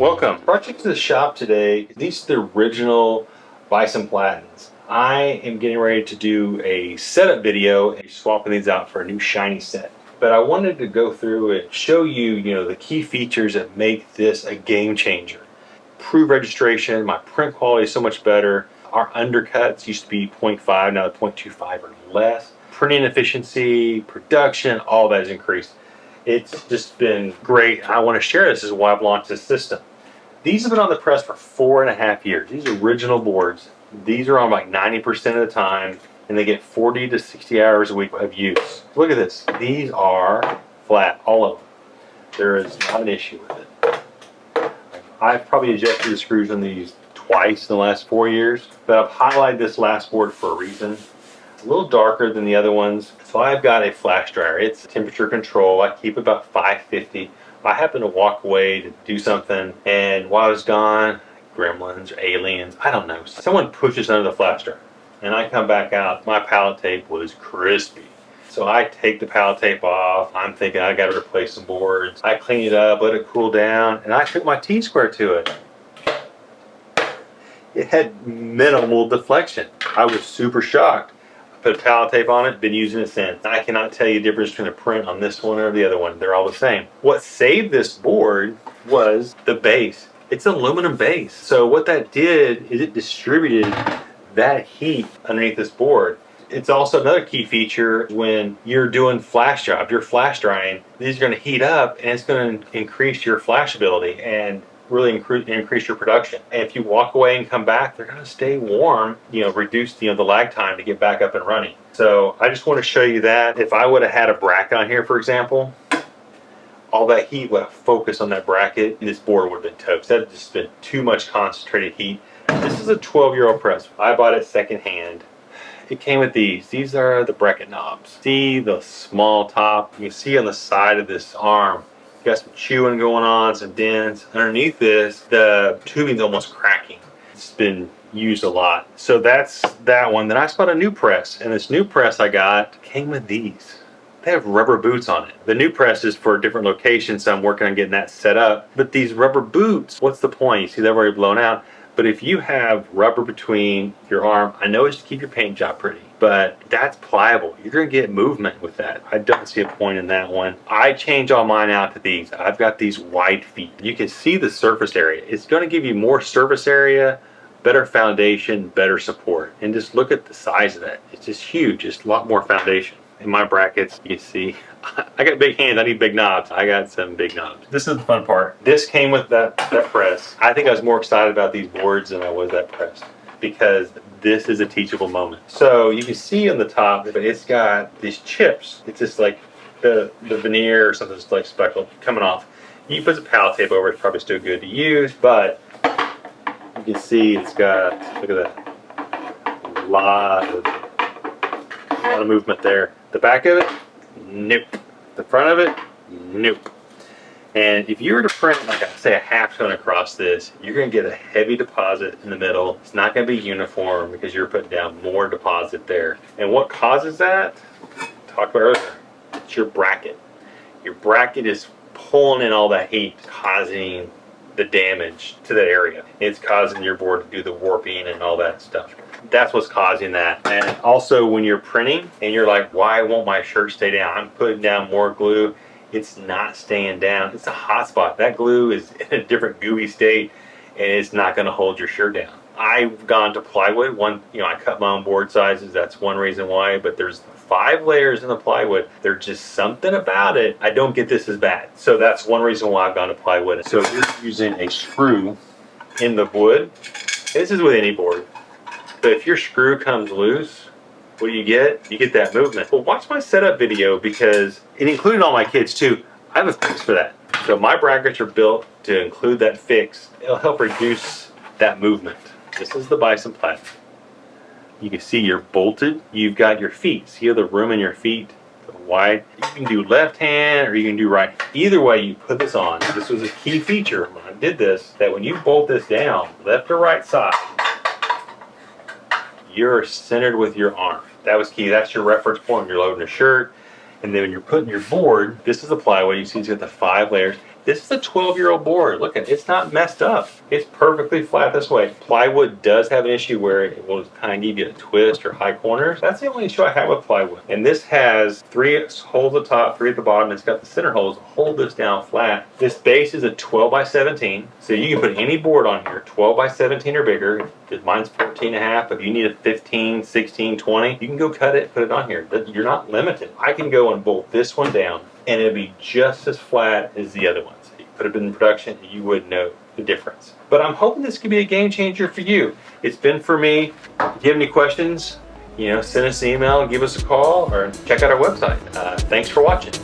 Welcome. Brought you to the shop today. These are the original Bison Platens. I am getting ready to do a setup video and swapping these out for a new shiny set. But I wanted to go through and show you, the key features that make this a game changer. Improved registration, my print quality is so much better. Our undercuts used to be 0.5, now they're 0.25 or less. Printing efficiency, production, all that has increased. It's just been great. I want to share this as why I've launched this system. These have been on the press for 4.5 years. These are original boards. These are on like 90% of the time, and they get 40 to 60 hours a week of use. Look at this. These are flat, all of them. There is not an issue with it. I've probably adjusted the screws on these twice in the last 4 years, but I've highlighted this last board for a reason. A little darker than the other ones. So I've got a flash dryer. It's temperature control. I keep about 550. If I happen to walk away to do something and while I was gone, gremlins or aliens, I don't know, someone pushes under the flash dryer and I come back out, my pallet tape was crispy. So I take the pallet tape off. I'm thinking I got to replace some boards. I clean it up, let it cool down, and I took my T-square to it. It had minimal deflection. I was super shocked. Put pallet tape on it, been using it since. I cannot tell you the difference between the print on this one or the other one. They're all the same. What saved this board was the base. It's an aluminum base. So what that did is it distributed that heat underneath this board. It's also another key feature when you're doing flash job. You're flash drying. These are going to heat up and it's going to increase your flashability and really increase your production. And if you walk away and come back, they're going to stay warm, reduce the lag time to get back up and running. So I just want to show you that. If I would have had a bracket on here, for example, all that heat would have focused on that bracket and this board would have been toast. That would have just been too much concentrated heat. This is a 12-year-old press. I bought it secondhand. It came with these. These are the bracket knobs. See the small top? You can see on the side of this arm, got some chewing going on, some dents. Underneath this, the tubing's almost cracking. It's been used a lot. So that's that one. Then I bought a new press, and this new press I got came with these. They have rubber boots on it. The new press is for different locations, so I'm working on getting that set up. But these rubber boots, what's the point? You see they've already blown out. But if you have rubber between your arm, I know it's to keep your paint job pretty, but that's pliable. You're going to get movement with that. I don't see a point in that one. I change all mine out to these. I've got these wide feet. You can see the surface area. It's going to give you more surface area, better foundation, better support. And just look at the size of that. It's just huge. It's a lot more foundation. In my brackets, you see, I got big hands, I need big knobs. I got some big knobs. This is the fun part. This came with that press. I think I was more excited about these boards than I was that press because this is a teachable moment. So you can see on the top, but it's got these chips. It's just like the veneer or something that's like speckled coming off. You put some pallet tape over, it's probably still good to use, but you can see it's got, look at that, a lot of movement there. The back of it, nope. The front of it, nope. And if you were to print, like I say, a half tone across this, you're going to get a heavy deposit in the middle. It's not going to be uniform because you're putting down more deposit there. And what causes that? Talked about earlier. It's your bracket. Your bracket is pulling in all that heat, causing the damage to that area. It's causing your board to do the warping and all that stuff. That's what's causing that. And also when you're printing and you're like, why won't my shirt stay down? I'm putting down more glue. It's not staying down. It's a hot spot. That glue is in a different gooey state and it's not going to hold your shirt down. I've gone to plywood. I cut my own board sizes. That's one reason why, but there's 5 layers in the plywood. There's just something about it. I don't get this as bad. So that's one reason why I've gone to plywood. So if you're using a screw in the wood, this is with any board, but if your screw comes loose, what do you get? You get that movement. Well, watch my setup video because it included all my kids too. I have a fix for that. So my brackets are built to include that fix. It'll help reduce that movement. This is the Bison Platen. You can see you're bolted. You've got your feet. See the room in your feet? Wide. You can do left hand or you can do right. Either way you put this on. This was a key feature when I did this, that when you bolt this down, left or right side, you're centered with your arm. That was key. That's your reference point when you're loading a shirt. And then when you're putting your board, this is the plywood. You see it's got the 5 layers. This is a 12-year-old board. Look at it, it's not messed up. It's perfectly flat this way. Plywood does have an issue where it will kind of give you a twist or high corners. That's the only issue I have with plywood. And this has 3 holes at the top, 3 at the bottom. It's got the center holes to hold this down flat. This base is a 12 by 17, so you can put any board on here, 12 by 17 or bigger. Mine's 14 and a half. If you need a 15, 16, 20, you can go cut it, put it on here. You're not limited. I can go and bolt this one down and it'll be just as flat as the other ones. You put it in production, you would know the difference. But I'm hoping this could be a game changer for you. It's been for me. If you have any questions, send us an email, give us a call, or check out our website. Thanks for watching.